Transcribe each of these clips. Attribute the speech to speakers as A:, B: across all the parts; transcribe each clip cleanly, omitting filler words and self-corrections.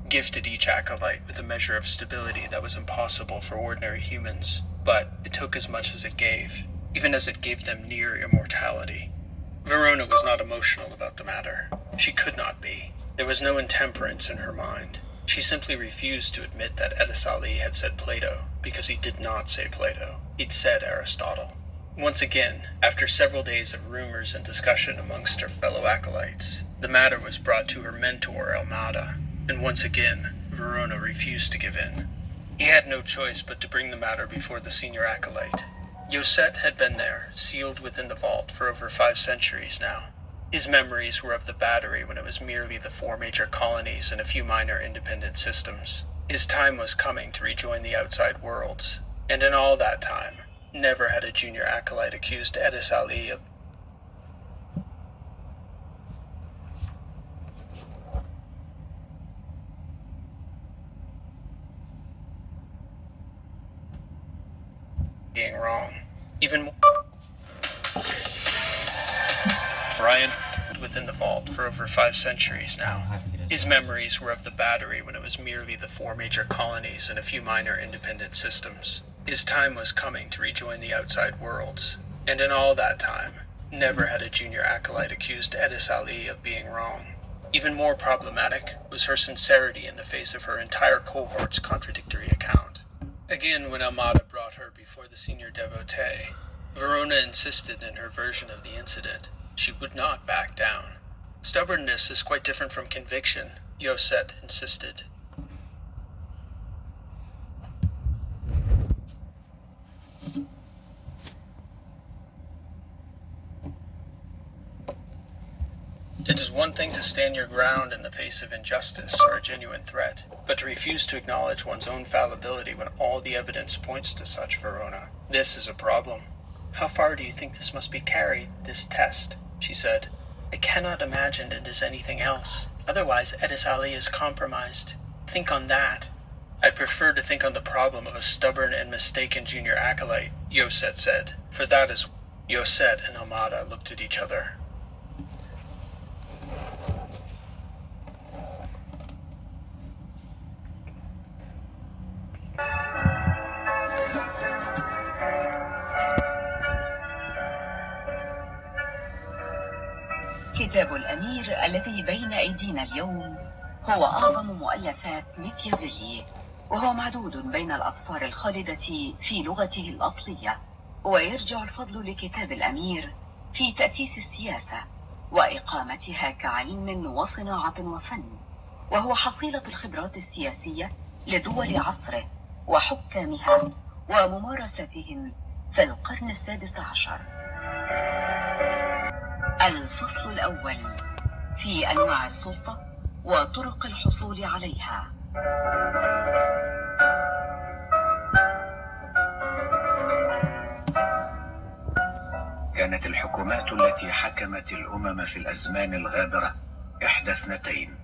A: gifted each acolyte with a measure of stability that was impossible for ordinary humans, but it took as much as it gave, even as it gave them near immortality. Verona was not emotional about the matter. She could not be. There was no intemperance in her mind. She simply refused to admit that Edis Ali had said Plato, because he did not say Plato. He'd said Aristotle. Once again, after several days of rumors and discussion amongst her fellow acolytes, the matter was brought to her mentor, Almada, and once again, Verona refused to give in. He had no choice but to bring the matter before the senior acolyte. Yoset had been there, sealed within the vault for over 5 centuries now. His memories were of the battery when it was merely the 4 major colonies and a few minor independent systems. His time was coming to rejoin the outside worlds, and in all that time, never had a junior acolyte accused Edis Ali of being wrong. Even Brian within the vault for over 5 centuries now. His memories were of the battery when it was merely the 4 major colonies and a few minor independent systems. His time was coming to rejoin the outside worlds, and in all that time, never had a junior acolyte accused Edis Ali of being wrong. Even more problematic was her sincerity in the face of her entire cohort's contradictory account. Again, when Almada brought her before the senior devotee, Verona insisted in her version of the incident. She would not back down. Stubbornness is quite different from conviction, Yoset insisted. It is one thing to stand your ground in the face of injustice or a genuine threat, but to refuse to acknowledge one's own fallibility when all the evidence points to such, Verona. This is a problem. How far do you think this must be carried, this test? She said. I cannot imagine it as anything else. Otherwise, Edis Ali is compromised. Think on that. I prefer to think on the problem of a stubborn and mistaken junior acolyte, Yoset said, for that is... Yoset and Almada looked at each other.
B: كتاب الأمير الذي بين أيدينا اليوم هو أعظم مؤلفات ميكيافيلي، وهو معدود بين الأسطار الخالدة في لغته الأصلية، ويرجع الفضل لكتاب الأمير في تأسيس السياسة وإقامتها كعلم وصناعة وفن، وهو حصيلة الخبرات السياسية لدول عصره وحكامها وممارستهم في القرن ال16. الفصل الأول في أنواع السلطة وطرق الحصول عليها.
C: كانت الحكومات التي حكمت الأمم في الأزمان الغابرة إحدى اثنتين،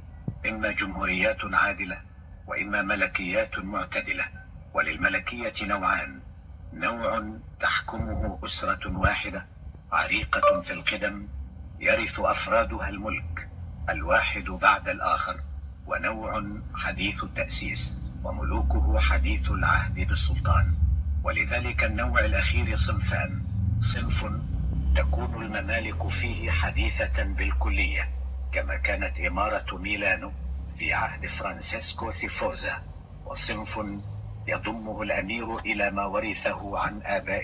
C: إما جمهوريات عادلة وإما ملكيات معتدلة. وللملكية نوعان: نوع تحكمه أسرة واحدة عريقة في القدم يرث أفرادها الملك الواحد بعد الآخر، ونوع حديث التأسيس وملوكه حديث العهد بالسلطان. ولذلك النوع الأخير صنفان: صنف تكون الممالك فيه حديثة بالكلية كما كانت إمارة ميلانو في عهد فرانسيسكو سيفوزا، وصنف يضمه الأمير إلى ما ورثه عن آبائه